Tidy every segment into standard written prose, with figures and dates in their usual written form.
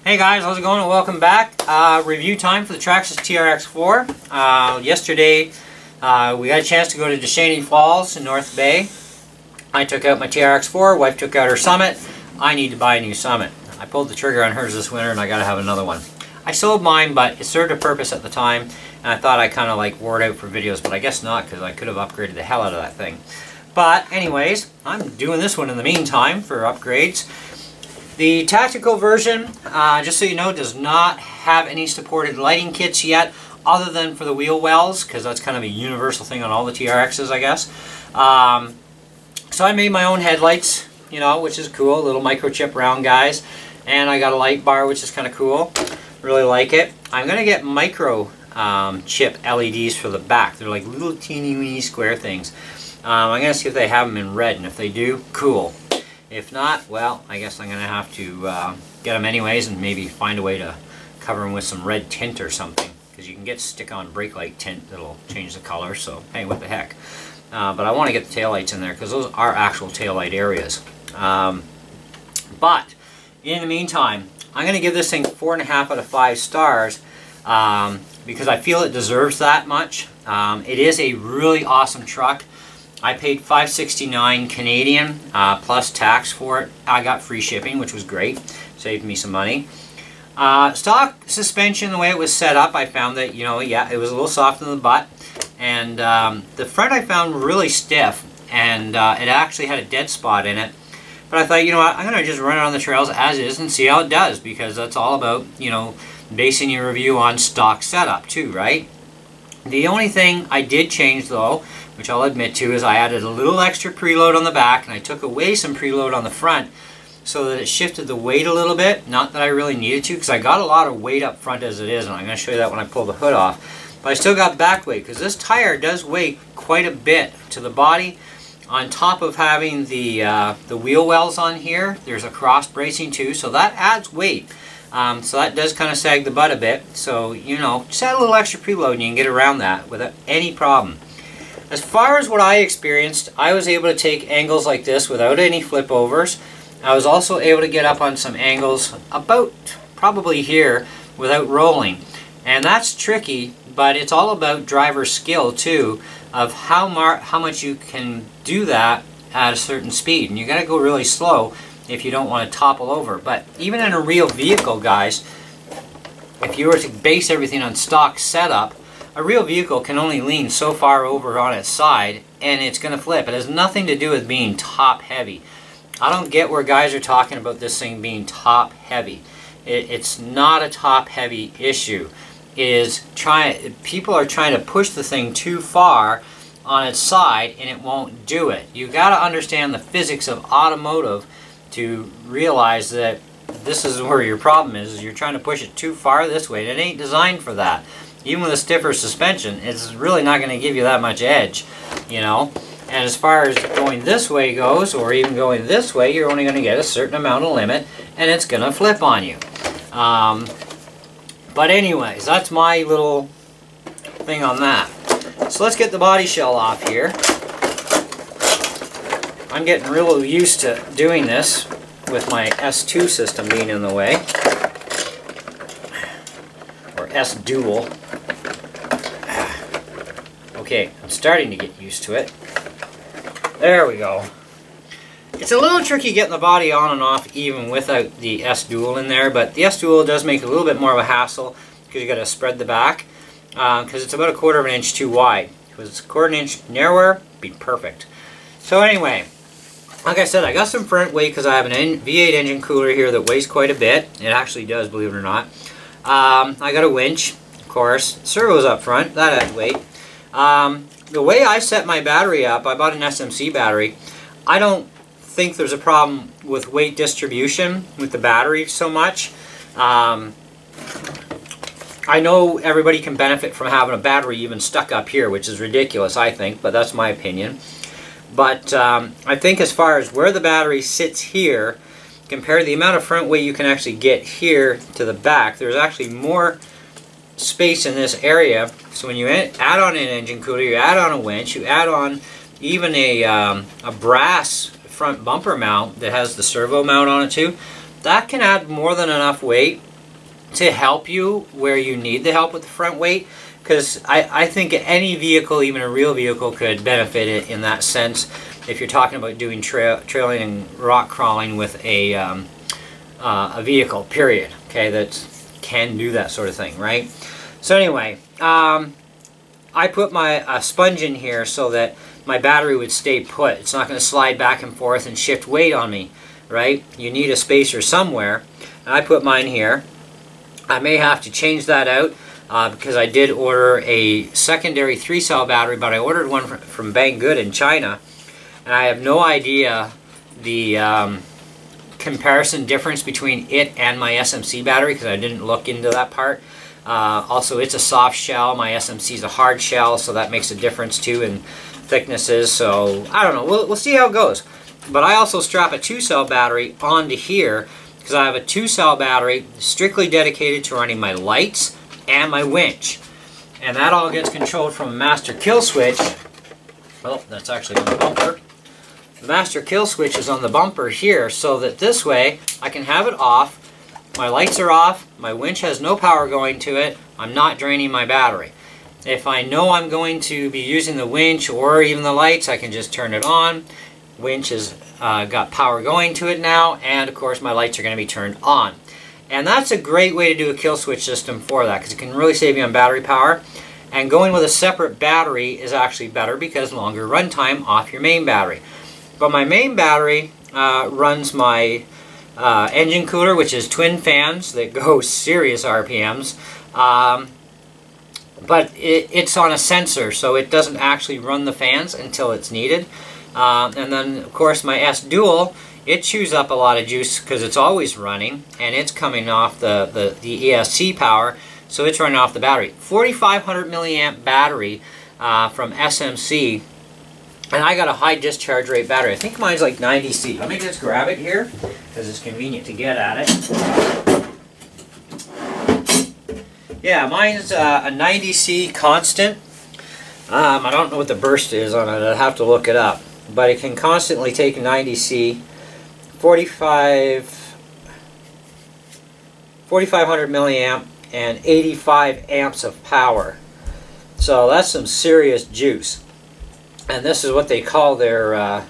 Hey guys, how's it going and welcome back. Review time for the Traxxas TRX4. Yesterday we got a chance to go to Deschaney Falls in North Bay. I took out my TRX4, wife took out her Summit. I need to buy a new Summit. I pulled the trigger on hers this winter and I gotta have another one. I sold mine, but it served a purpose at the time and I thought I kind of like wore it out for videos, but I guess not because I could have upgraded the hell out of that thing. But anyways, I'm doing this one in the meantime for upgrades. The tactical version, just so you know, does not have any supported lighting kits yet, other than for the wheel wells, because that's kind of a universal thing on all the TRXs, I guess. So I made my own headlights, you know, which is cool, little microchip round guys, and I got a light bar, which is kind of cool. Really like it. I'm gonna get micro chip LEDs for the back. They're like little teeny weeny square things. I'm gonna see if they have them in red, and if they do, cool. If not, well, I guess I'm going to have to get them anyways and maybe find a way to cover them with some red tint or something. Because you can get stick-on brake light tint that'll change the color, so hey, what the heck. But I want to get the taillights in there because those are actual taillight areas. But, in the meantime, I'm going to give this thing 4.5 out of 5 stars because I feel it deserves that much. It is a really awesome truck. I paid $569 Canadian plus tax for it. I got free shipping, which was great. Saved me some money. Stock suspension, the way it was set up, I found that, you know, yeah, it was a little soft in the butt. And the front I found really stiff, and it actually had a dead spot in it. But I thought, you know what, I'm going to just run it on the trails as is and see how it does, because that's all about, you know, basing your review on stock setup too, right? The only thing I did change though, which I'll admit to, is I added a little extra preload on the back and I took away some preload on the front so that it shifted the weight a little bit. Not that I really needed to, because I got a lot of weight up front as it is, and I'm going to show you that when I pull the hood off. But I still got back weight because this tire does weigh quite a bit to the body. On top of having the wheel wells on here, there's a cross bracing too, so that adds weight. So that does kind of sag the butt a bit. So, you know, just add a little extra preload and you can get around that without any problem. As far as what I experienced, I was able to take angles like this without any flip overs. I was also able to get up on some angles about probably here without rolling. And that's tricky, but it's all about driver skill too, of how much you can do that at a certain speed. And you got to go really slow if you don't want to topple over. But even in a real vehicle, guys, if you were to base everything on stock setup, a real vehicle can only lean so far over on its side and it's going to flip. It has nothing to do with being top heavy. I don't get where guys are talking about this thing being top heavy. It's not a top heavy issue. It is people are trying to push the thing too far on its side and it won't do it. You got to understand the physics of automotive to realize that this is where your problem is you're trying to push it too far this way. It ain't designed for that. Even with a stiffer suspension, it's really not going to give you that much edge, you know. And as far as going this way goes, or even going this way, you're only going to get a certain amount of limit, and it's going to flip on you. But anyways, that's my little thing on that. So let's get the body shell off here. I'm getting real used to doing this with my S2 system being in the way, or S-Dual. Okay, I'm starting to get used to it. There we go. It's a little tricky getting the body on and off even without the S-Dual in there, but the S-Dual does make it a little bit more of a hassle because you got to spread the back because it's about 1/4 inch too wide. If it was 1/4 inch narrower, it'd be perfect. So anyway, like I said, I got some front weight because I have an V8 engine cooler here that weighs quite a bit. It actually does, believe it or not. I got a winch, of course. Servo's up front, that adds weight. The way I set my battery up, I bought an SMC battery. I don't think there's a problem with weight distribution with the battery so much. I know everybody can benefit from having a battery even stuck up here, which is ridiculous, I think, but that's my opinion. But I think as far as where the battery sits here, compared to the amount of front weight you can actually get here to the back, there's actually more space in this area. So when you add on an engine cooler, you add on a winch, you add on even a brass front bumper mount that has the servo mount on it too, that can add more than enough weight to help you where you need the help with the front weight, because I think any vehicle, even a real vehicle, could benefit it in that sense if you're talking about doing trailing and rock crawling with a vehicle, period, okay, that can do that sort of thing, right? So anyway, I put my sponge in here so that my battery would stay put. It's not going to slide back and forth and shift weight on me, right? You need a spacer somewhere, and I put mine here. I may have to change that out because I did order a secondary 3-cell battery, but I ordered one from Banggood in China, and I have no idea the comparison difference between it and my SMC battery because I didn't look into that part. Also, it's a soft shell. My SMC is a hard shell, so that makes a difference too in thicknesses. So I don't know. We'll see how it goes. But I also strap a 2-cell battery onto here because I have a 2-cell battery strictly dedicated to running my lights and my winch, and that all gets controlled from a master kill switch. Well, that's actually on the bumper. The master kill switch is on the bumper here, so that this way I can have it off. My lights are off, my winch has no power going to it, I'm not draining my battery. If I know I'm going to be using the winch or even the lights, I can just turn it on. Winch has got power going to it now, and of course my lights are going to be turned on. And that's a great way to do a kill switch system for that, because it can really save you on battery power. And going with a separate battery is actually better because longer runtime off your main battery. But my main battery runs my engine cooler, which is twin fans that go serious RPMs, but it's on a sensor, so it doesn't actually run the fans until it's needed. And then of course my S Dual, it chews up a lot of juice because it's always running, and it's coming off the ESC power, so it's running off the battery. 4,500 milliamp battery from SMC. And I got a high discharge rate battery. I think mine's like 90C. Let me just grab it here because it's convenient to get at it. Yeah, mine's a 90C constant. I don't know what the burst is on it. I'd have to look it up. But it can constantly take 90C, 4,500 milliamp, and 85 amps of power. So that's some serious juice. And this is what they call their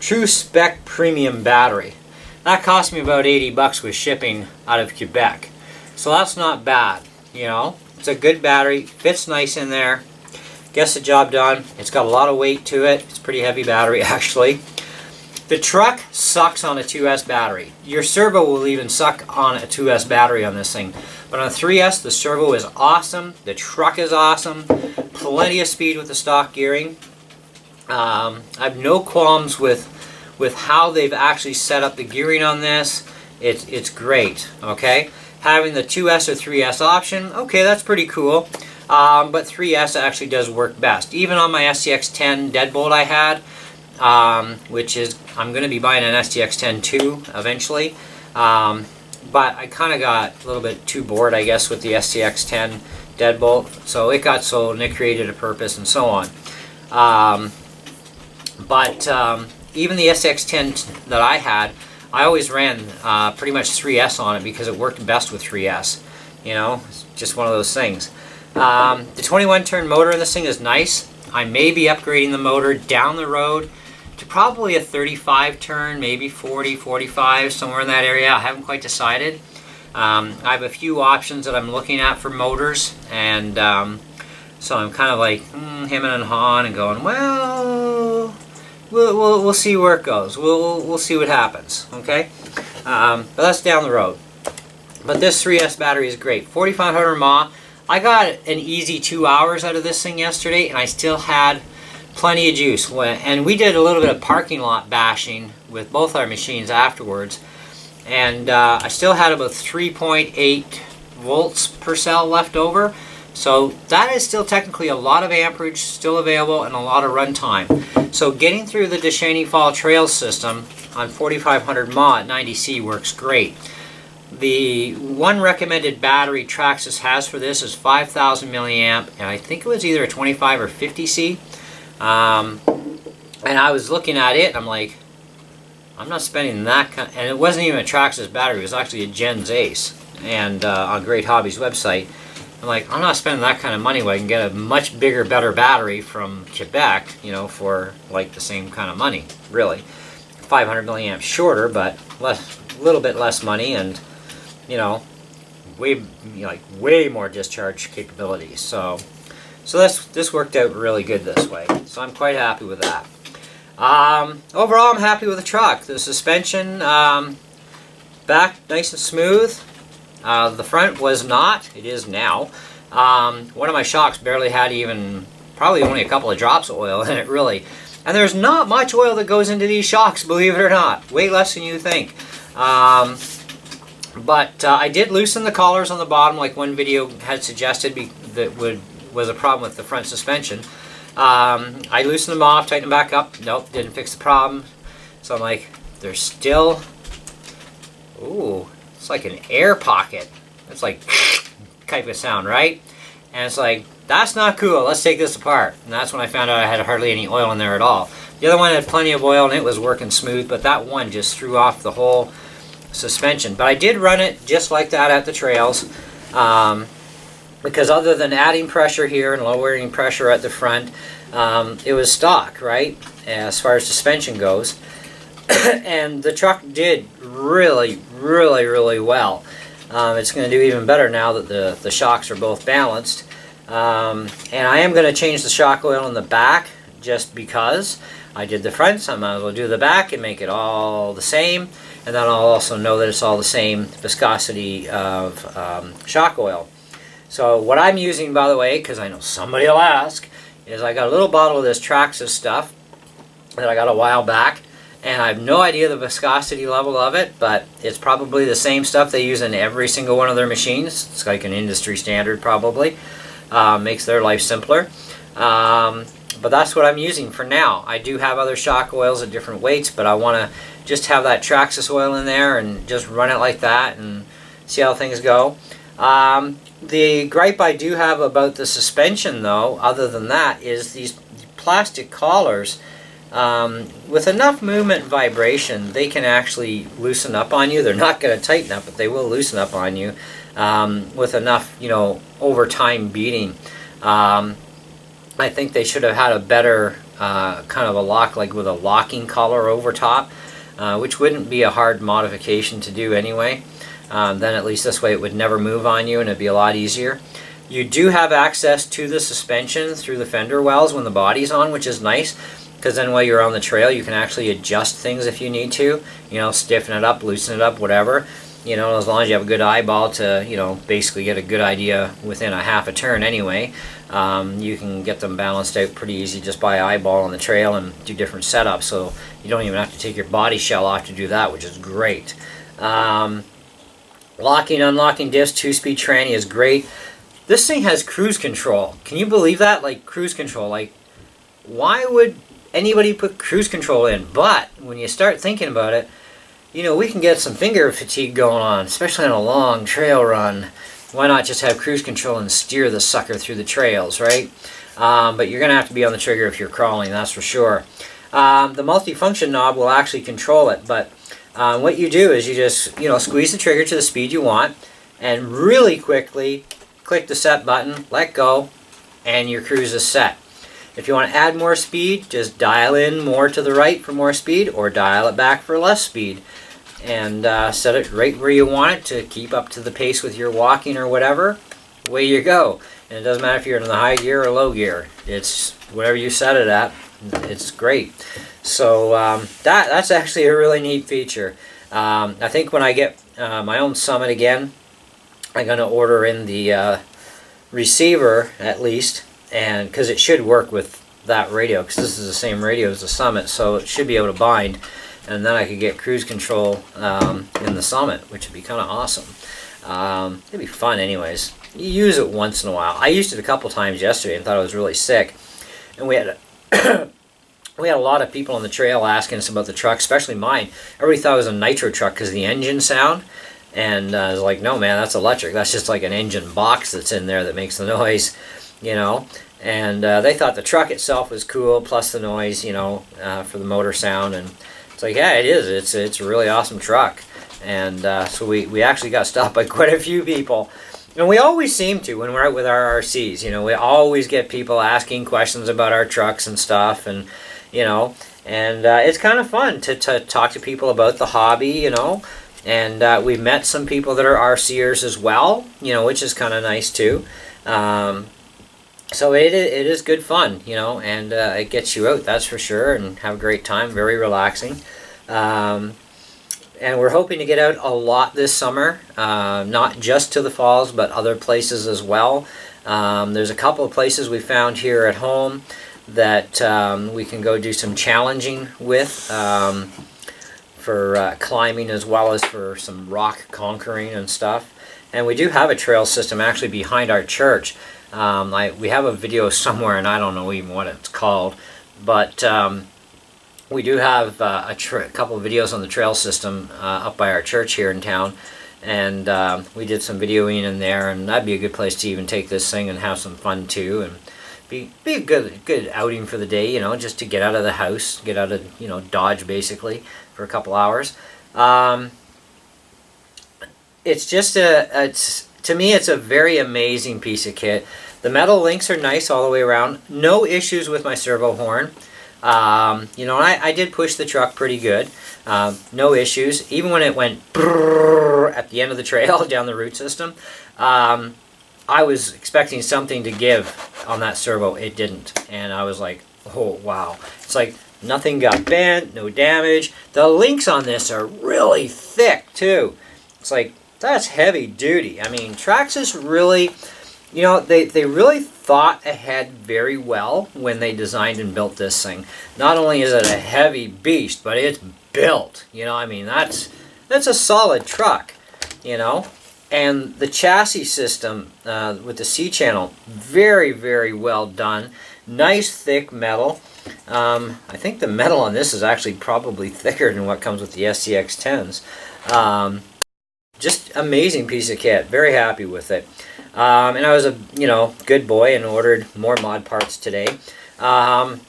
True Spec Premium Battery. That cost me about 80 bucks with shipping out of Quebec. So that's not bad, you know. It's a good battery, fits nice in there, gets the job done. It's got a lot of weight to it. It's a pretty heavy battery actually. The truck sucks on a 2S battery. Your servo will even suck on a 2S battery on this thing. But on a 3S, the servo is awesome. The truck is awesome. Plenty of speed with the stock gearing. I have no qualms with how they've actually set up the gearing on this. It's great, okay? Having the 2S or 3S option, okay, that's pretty cool. But 3S actually does work best. Even on my STX10 deadbolt I had, which is, I'm going to be buying an STX10 too eventually. But I kind of got a little bit too bored, I guess, with the STX10 deadbolt. So it got sold and it created a purpose and so on. But even the STX10 that I had, I always ran pretty much 3S on it because it worked best with 3S. You know, it's just one of those things. The 21-turn motor in this thing is nice. I may be upgrading the motor down the road to probably a 35-turn, maybe 40, 45, somewhere in that area. I haven't quite decided. I have a few options that I'm looking at for motors, and so I'm kind of like hemming and hawing and going, well, we'll see where it goes. We'll see what happens, okay? But that's down the road. But this 3S battery is great. 4,500 mAh. I got an easy 2 hours out of this thing yesterday, and I still had plenty of juice. And we did a little bit of parking lot bashing with both our machines afterwards, and I still had about 3.8 volts per cell left over. So that is still technically a lot of amperage still available and a lot of runtime. So getting through the Deschênes Fall Trail system on 4,500 mAh at 90C works great. The one recommended battery Traxxas has for this is 5,000 milliamp, and I think it was either a 25 or 50C. And I was looking at it, and I'm like, I'm not spending that kind. And it wasn't even a Traxxas battery; it was actually a Gens Ace. and on Great Hobbies website. I'm like, I'm not spending that kind of money when I can get a much bigger, better battery from Quebec, you know, for like the same kind of money, really. 500 milliamps shorter, but a little bit less money, and you know, way more discharge capability. So this worked out really good this way. So I'm quite happy with that. Overall, I'm happy with the truck. The suspension, back nice and smooth. The front was not. It is now. One of my shocks barely had probably only a couple of drops of oil in it, really. And there's not much oil that goes into these shocks, believe it or not. Way less than you think. But I did loosen the collars on the bottom, like one video had suggested that was a problem with the front suspension. I loosened them off, tightened them back up. Nope, didn't fix the problem. So I'm like, there's still... Ooh, it's like an air pocket. It's like type of sound, right? And it's like, that's not cool. Let's take this apart. And that's when I found out I had hardly any oil in there at all. The other one had plenty of oil and it was working smooth, but that one just threw off the whole suspension. But I did run it just like that at the trails, because other than adding pressure here and lowering pressure at the front, it was stock, right, as far as suspension goes. And the truck did really well. It's going to do even better now that the shocks are both balanced. And I am going to change the shock oil in the back just because I did the front, so I might as well do the back and make it all the same. And then I'll also know that it's all the same viscosity of shock oil. So what I'm using, by the way, because I know somebody will ask, is I got a little bottle of this Traxxas stuff that I got a while back. And I have no idea the viscosity level of it, but it's probably the same stuff they use in every single one of their machines. It's like an industry standard probably. Makes their life simpler. But that's what I'm using for now. I do have other shock oils at different weights, but I want to just have that Traxxas oil in there and just run it like that and see how things go. The gripe I do have about the suspension, though, other than that, is these plastic collars. With enough movement and vibration, they can actually loosen up on you. They're not going to tighten up, but they will loosen up on you with enough, you know, over time beating. I think they should have had a better kind of a lock, like with a locking collar over top, which wouldn't be a hard modification to do anyway. Then at least this way it would never move on you and it'd be a lot easier. You do have access to the suspension through the fender wells when the body's on, which is nice. Because then while you're on the trail, you can actually adjust things if you need to. You know, stiffen it up, loosen it up, whatever. You know, as long as you have a good eyeball to, you know, basically get a good idea within a half a turn anyway. You can get them balanced out pretty easy just by eyeball on the trail and do different setups. So you don't even have to take your body shell off to do that, which is great. Locking, unlocking disc, 2-speed tranny is great. This thing has cruise control. Can you believe that? Like, cruise control. Like, why would anybody put cruise control in? But when you start thinking about it, you know, we can get some finger fatigue going on, especially on a long trail run. Why not just have cruise control and steer the sucker through the trails, right? But you're going to have to be on the trigger if you're crawling, that's for sure. The multifunction knob will actually control it, but what you do is you just, you know, squeeze the trigger to the speed you want and really quickly click the set button, let go, and your cruise is set. If you want to add more speed, just dial in more to the right for more speed or dial it back for less speed. And set it right where you want it to keep up to the pace with your walking or whatever. Away you go. And it doesn't matter if you're in the high gear or low gear. It's whatever you set it at, it's great. So that's actually a really neat feature. I think when I get my own Summit again, I'm going to order in the receiver at least. And because it should work with that radio, because this is the same radio as the Summit, so it should be able to bind. And then I could get cruise control in the Summit, which would be kind of awesome. It'd be fun anyways. You use it once in a while. I used it a couple times yesterday and thought it was really sick. And we had we had a lot of people on the trail asking us about the truck, especially mine. Everybody thought it was a nitro truck because of the engine sound. And I was like, no man, that's electric. That's just like an engine box that's in there that makes the noise. You know, and they thought the truck itself was cool, plus the noise, you know, for the motor sound, and it's like, yeah, it is. It's a really awesome truck, And so we actually got stopped by quite a few people. And we always seem to when we're out with our RCs. You know, we always get people asking questions about our trucks and stuff, and you know, and it's kind of fun to talk to people about the hobby, you know. And we've met some people that are RCers as well, you know, which is kind of nice too. So it is good fun, you know, and it gets you out, that's for sure, and have a great time, very relaxing. And we're hoping to get out a lot this summer, not just to the falls, but other places as well. There's a couple of places we found here at home that we can go do some challenging with for climbing, as well as for some rock conquering and stuff. And we do have a trail system actually behind our church. We have a video somewhere, and I don't know even what it's called, but we do have a couple of videos on the trail system up by our church here in town, and we did some videoing in there, and that'd be a good place to even take this thing and have some fun too, and be a good outing for the day, you know, just to get out of the house, get out of, you know, Dodge basically for a couple hours. It's just to me it's a very amazing piece of kit. The metal links are nice all the way around. No issues with my servo horn. You know, I did push the truck pretty good. No issues. Even when it went brrr at the end of the trail down the root system, I was expecting something to give on that servo. It didn't. And I was like, oh, wow. It's like nothing got bent, no damage. The links on this are really thick, too. It's like, that's heavy duty. I mean, Traxxas really, you know, they really thought ahead very well when they designed and built this thing. Not only is it a heavy beast, but it's built. You know, I mean, that's a solid truck, you know. And the chassis system with the C-channel, very, very well done. Nice thick metal. I think the metal on this is actually probably thicker than what comes with the SCX10s. Just amazing piece of kit. Very happy with it. And I was a, you know, good boy and ordered more mod parts today. One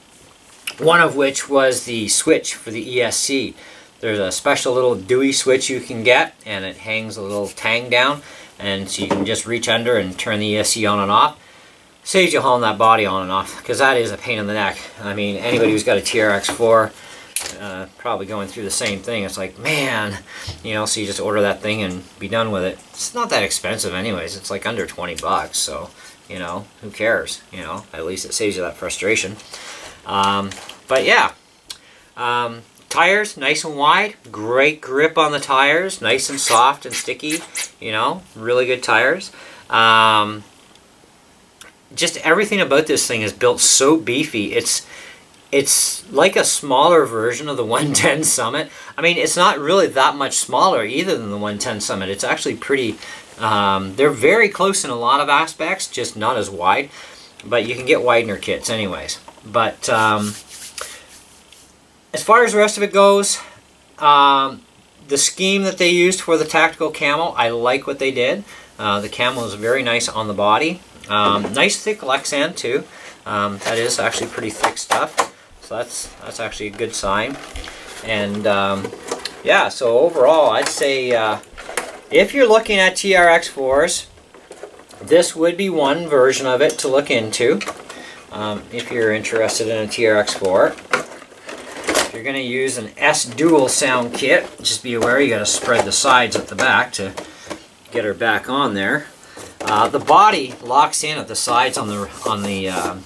of which was the switch for the ESC. There's a special little Dewey switch you can get, and it hangs a little tang down, and so you can just reach under and turn the ESC on and off. Saves you hauling that body on and off, because that is a pain in the neck. I mean, anybody who's got a TRX4 probably going through the same thing. It's like, man, you know, so you just order that thing and be done with it. It's not that expensive anyways. It's like under 20 bucks, so, you know, who cares? You know, at least it saves you that frustration. But yeah, tires nice and wide, great grip on the tires, nice and soft and sticky, you know, really good tires. Just everything about this thing is built so beefy. It's like a smaller version of the 110 Summit. I mean, it's not really that much smaller either than the 110 Summit. It's actually pretty, they're very close in a lot of aspects, just not as wide. But you can get Widener kits anyways. But as far as the rest of it goes, the scheme that they used for the tactical camo, I like what they did. The camo is very nice on the body. Nice thick Lexan too. That is actually pretty thick stuff. So that's actually a good sign. And yeah, so overall I'd say if you're looking at TRX4s, this would be one version of it to look into. If you're interested in a TRX4. If you're going to use an S dual sound kit, just be aware you got to spread the sides at the back to get her back on there. The body locks in at the sides on the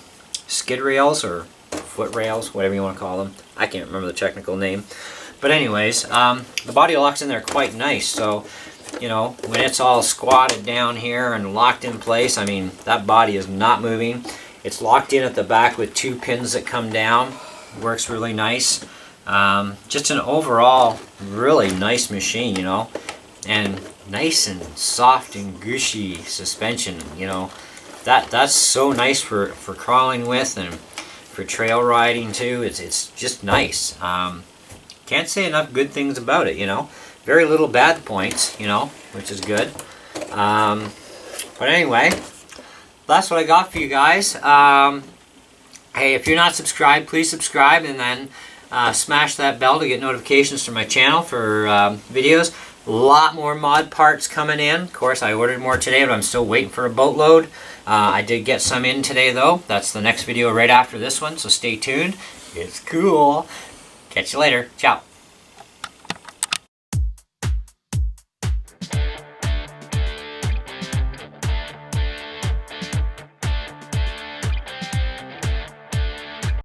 skid rails or foot rails, whatever you want to call them. I can't remember the technical name. But anyways, the body locks in there quite nice. So, you know, when it's all squatted down here and locked in place, I mean, that body is not moving. It's locked in at the back with two pins that come down. Works really nice. Just an overall really nice machine, you know. And nice and soft and gushy suspension, you know. That's so nice for crawling with and for trail riding too. It's just nice. Can't say enough good things about it, you know. Very little bad points, you know, which is good. But anyway, that's what I got for you guys. Hey, if you're not subscribed, please subscribe, and then smash that bell to get notifications from my channel for videos. A lot more mod parts coming in. Of course, I ordered more today, but I'm still waiting for a boatload. I did get some in today, though. That's the next video right after this one, so stay tuned. It's cool. Catch you later. Ciao.